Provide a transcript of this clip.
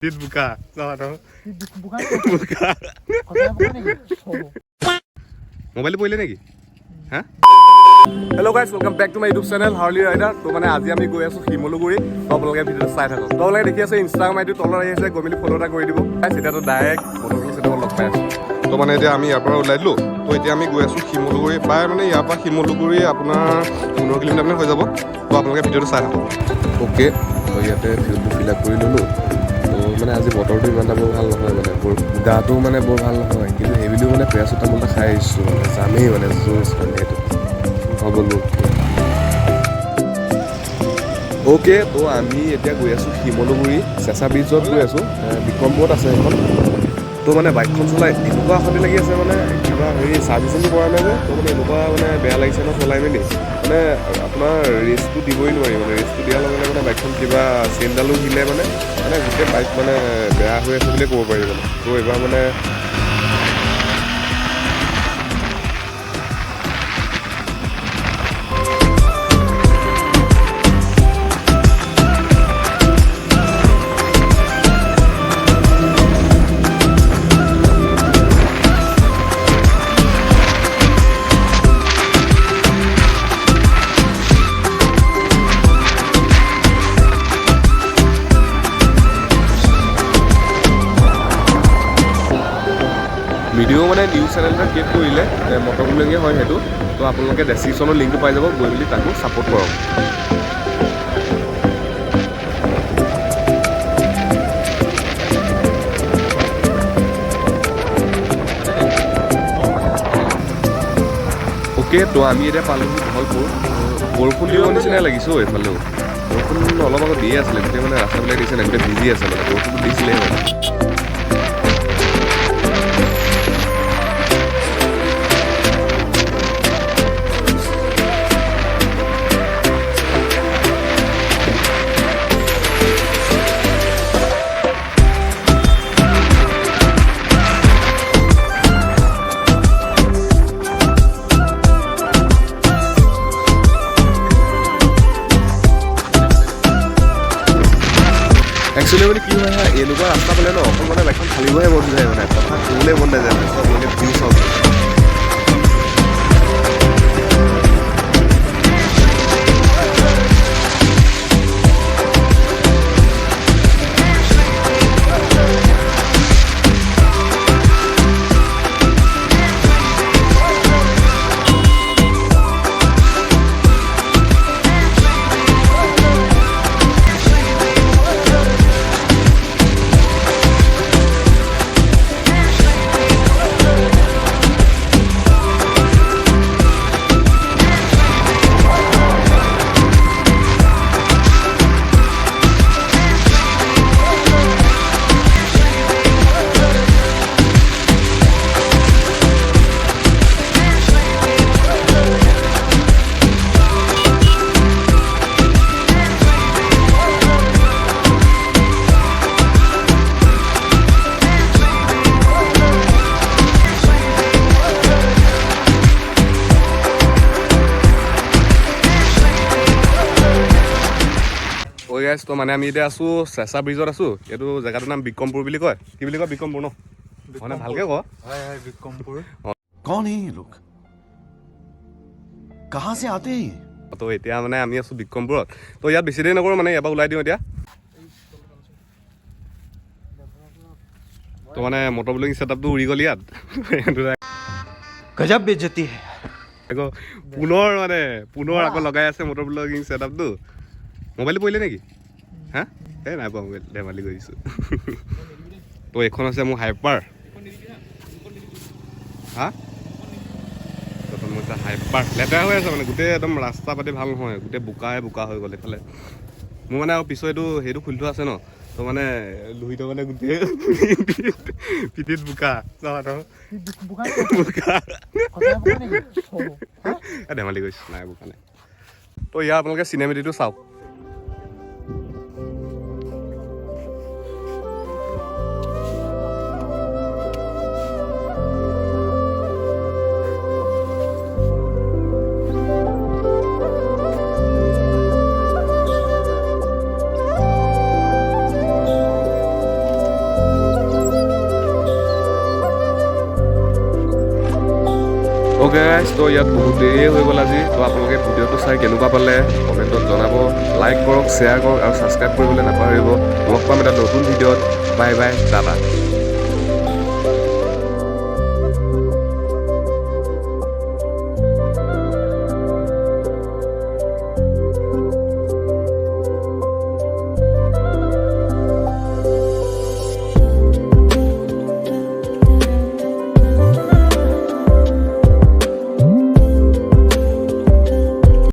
Buka, buka. Mobile pole naki? Ha? Hello guys, welcome back to my YouTube channel Harley Rider. To mane aji ami goi asu Himoluguri. To apologe video sai thakok. To apologe dekhi ase Instagram ID tolor ahi ase gomili follow ta kori dibo. Guys eta to direct monogini seta log pai asu. To mane etia ami yapara ulai dilu. To etia ami goi asu Himoluguri. Pai mane yapa Himoluguri apunar 15 km man hoi jabo. To apologe video sai thakok. Okay. To yate field fill up kori lolu. মানে আজি বতৰটো ইমান এটা বৰ ভাল নহয় মানে গাটো মানে বৰ ভাল নহয় কিন্তু হেভিলি মানে পেৰাচিটামল খাই আহিছোঁ মানে জামেই মানে জোচ মানে এইটো হ'বলো অ'কে তো আমি এতিয়া গৈ আছোঁ শিমলুগুৰি চেঁচা ব্ৰিজত গৈ আছোঁ বিক্ৰমপুৰত আছে এখন তো মানে বাইকখন চলাই এনেকুৱা অশান্তি লাগি আছে মানে কিবা হেৰি ছাৰ্ভিচিংটো কৰা নাই যে তো মানে এনেকুৱা মানে বেয়া লাগিছে ন চলাই মেলি মানে আপোনাৰ ৰেষ্টটো দিবই নোৱাৰি মানে ৰেষ্টটো দিয়াৰ লগে লগে মানে বাইকখন কিবা চেইনডালো হিলে মানে গোটেই বাইক মানে বেয়া হৈ আছে বুলিয়ে ক'ব পাৰি মানে তো এইবাৰ মানে ভিডিঅ' মানে নিউজ চেনেল এটা ক্ৰিয়েট কৰিলে মটৰবুলগীয়া হয় সেইটো তো আপোনালোকে ডেছক্ৰিপশ্যনৰ লিংকটো পাই যাব গৈ মেলি তাকো ছাপোৰ্ট কৰক অ'কে তো আমি এতিয়া পালোহি বহলপুৰ বৰষুণ দিব নিচিনাই লাগিছে এইফালেও বৰষুণ অলপ আগত দিয়ে আছিলে গোটেই মানে ৰাস্তাবিলাক দিছে নাই গোটেই ভিজি আছে মানে বৰষুণটো দিছিলেই হয় একচুৱেলি মানে কি হয় এনেকুৱা ৰাস্তা পালে ন অকল মানে বাইকখন খালিবহে মন যায় মানে কথা ক'বলৈ মন নাযায় মানে আপোনালোকে ভিউ চাওক তো মানে আমি এতিয়া আছোঁ চেঁচা ব্ৰিজত আছোঁ এইটো জেগাটোৰ নাম বিক্ৰমপুৰ বুলি কয় কি বুলি কয় বিক্ৰমপুৰ ন মানে ভালকৈ ক বিক্ৰমপুৰ কৌন হে ये लोग कहां से आते हैं তো এতিয়া মানে আমি আছোঁ বিক্ৰমপুৰত তো ইয়াত বেছি দেৰি নকৰোঁ মানে ইয়াৰ পৰা ওলাই দিওঁ এতিয়া তো মানে মটৰ ব্লগিং ছেটআপটো উৰি গ'ল ইয়াত गजब बेइज्जती है আকৌ পুনৰ আকৌ লগাই আছে মটৰ ব্লগিং ছেটআপটো মোবাইলটো পৰিলে নেকি হা এই নাই পোৱা মোবাইল ধেমালি কৰিছোঁ তো এইখন আছে মোৰ হাইপাৰ হা মোৰ এটা হাইপাৰ লেতেৰা হৈ আছে মানে গোটেই একদম ৰাস্তা পাতি ভাল নহয় গোটেই বোকা হৈ গ'ল এইফালে মোৰ মানে আৰু পিছত সেইটো খুলি থোৱা আছে ন তো মানে লুহিটো মানে গোটেই পিঠিত বোকা ধেমালি কৰিছোঁ নাই বোকা নাই তো ইয়াৰ আপোনালোকে চিনেমেটিটো চাওক অ'কে গাইজ, তো ইয়াত বহুত দেৰিয়ে হৈ গ'ল আজি। তো আপোনালোকে ভিডিঅ'টো চাই কেনেকুৱা পালে কমেণ্টত জনাব, লাইক কৰক, শ্বেয়াৰ কৰক আৰু ছাবস্ক্ৰাইব কৰিবলৈ নাপাহৰিব। লগ পাম এটা নতুন ভিডিঅ'ত। Bye bye, Tata.